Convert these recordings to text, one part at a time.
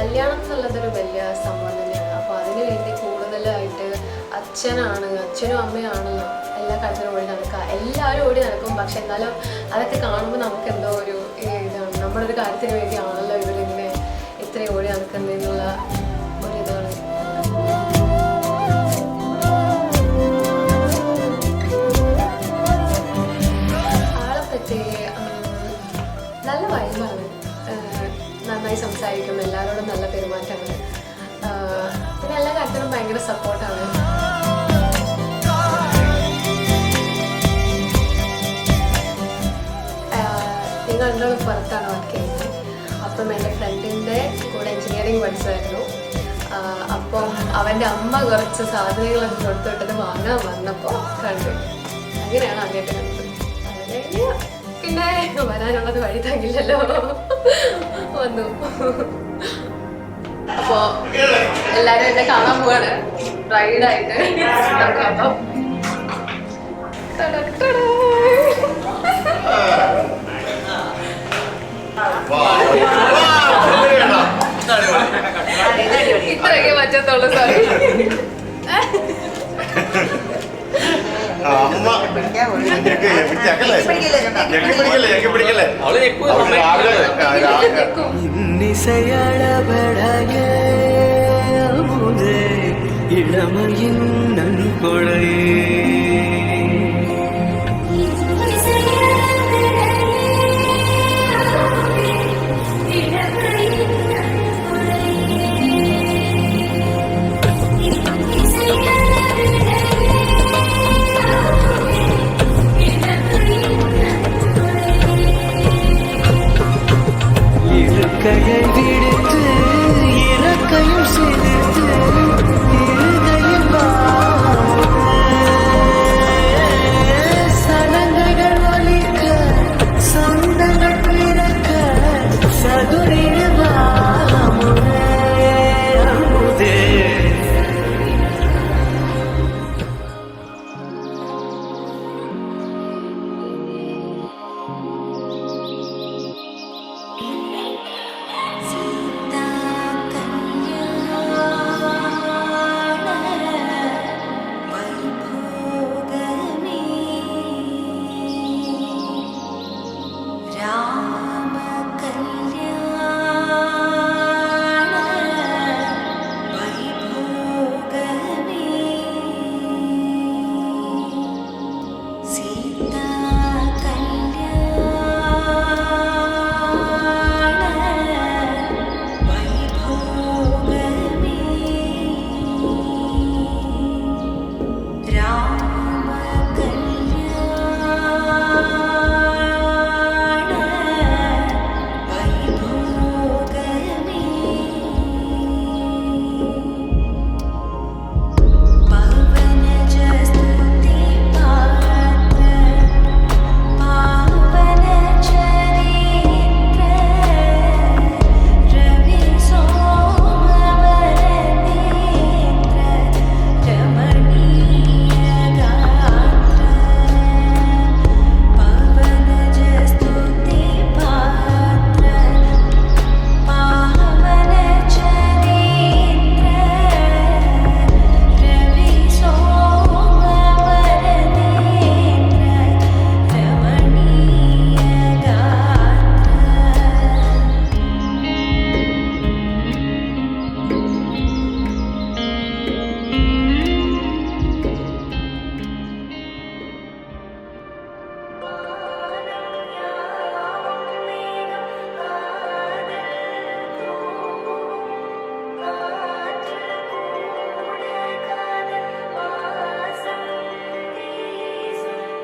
കല്യാണം എന്നുള്ളതൊരു വലിയ സംഭവം തന്നെയാണ്. അപ്പോൾ അതിന് വേണ്ടി കൂടുതലായിട്ട് അച്ഛനും അമ്മയാണല്ലോ എല്ലാ കാര്യത്തിനും ഓടി നടക്കുക, എല്ലാവരും ഓടി നടക്കും. പക്ഷെ എന്നാലും അതൊക്കെ കാണുമ്പോൾ നമുക്ക് എന്തോ ഒരു ഇതാണ്, നമ്മുടെ ഒരു കാര്യത്തിന് വേണ്ടിയാണല്ലോ ഇവരിങ്ങനെ ഇത്രയും ഓടി നടക്കുന്നതെന്നുള്ള ഒരിതാണ്. ആളെ പറ്റി നല്ല വൈബാണ്, നന്നായി സംസാരിക്കും, എല്ലാവരോടും നല്ല പെരുമാറ്റമാണ്, പിന്നെ എല്ലാ കാര്യത്തിനും ഭയങ്കര സപ്പോർട്ടാണ്. ഞങ്ങൾ രണ്ടാളും പുറത്താണ് വർക്ക് ചെയ്യുന്നത്. അപ്പം എൻ്റെ ഫ്രണ്ടിൻ്റെ കൂടെ എൻജിനീയറിങ് പഠിച്ചതായിരുന്നു. അപ്പം അവൻ്റെ അമ്മ കുറച്ച് സാധനങ്ങളൊക്കെ കൊടുത്തുവിട്ടത് വാങ്ങാൻ വന്നപ്പോൾ കണ്ടു. അങ്ങനെയാണ് അങ്ങോട്ട് കണ്ടത്. അത് കഴിഞ്ഞ് പിന്നെ വരാനുള്ളത് വഴി തങ്ങില്ലല്ലോ, വന്നു. അപ്പോൾ എല്ലാവരും എന്നെ കാണാൻ പോവാണ് റൈഡായിട്ട്. അപ്പം ഇത്രയൊക്കെ പറ്റത്തുള്ളൂ. സോറി. இளமையின் நன்கொடையே இருக்கையை விடுத்து இறக்கையும் சேர்த்து சடங்குகள் ஒலிக்க சொந்தங்கள் பிறக்க சதுரிடுவா அமுதே.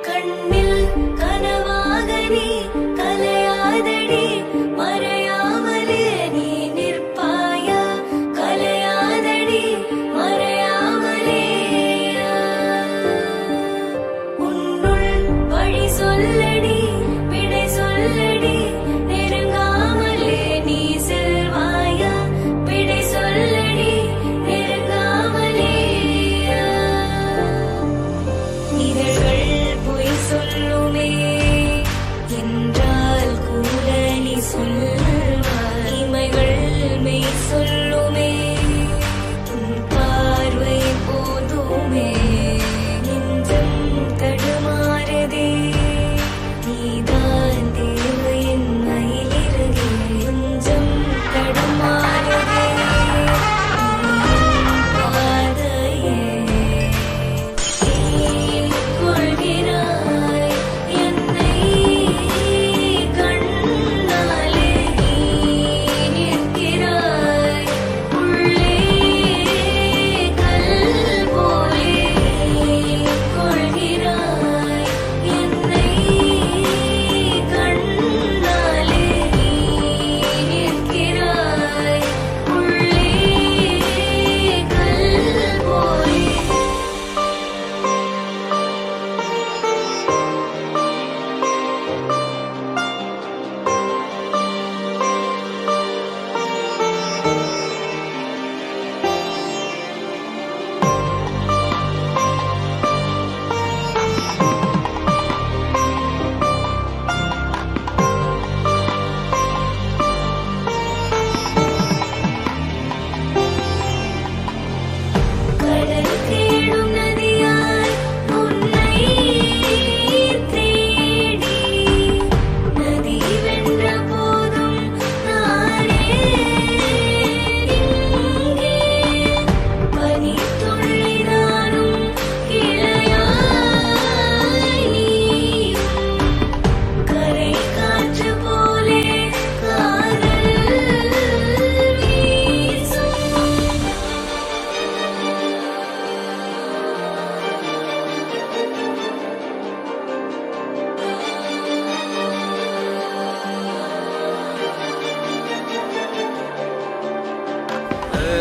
കണ്ണിൽ കനവാക നീ കലയാതടി മറയാമലേ നീ നിർപ്പായ കലയാതടി മറയാമലേ ഉന്നുൾ വഴി சொல்லடி விடை சொல்லடி நெருங்காமலே நீ செல்வாய விடை சொல்லடி நெருங்காமலே இதழ்கள் சொல்லுமே என்றால் கூட நீ சொல்வாய் இமைகள் மெய் சொல்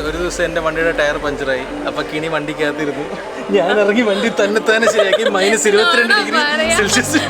ഒരു ദിവസം എൻ്റെ വണ്ടിയുടെ ടയർ പഞ്ചറായി. അപ്പോൾ കിണി വണ്ടിക്കകത്തിരുന്നു. ഞാൻ ഇറങ്ങി വണ്ടി തന്നെ ശരിയാക്കി -22 ഡിഗ്രി സെൽഷ്യസ്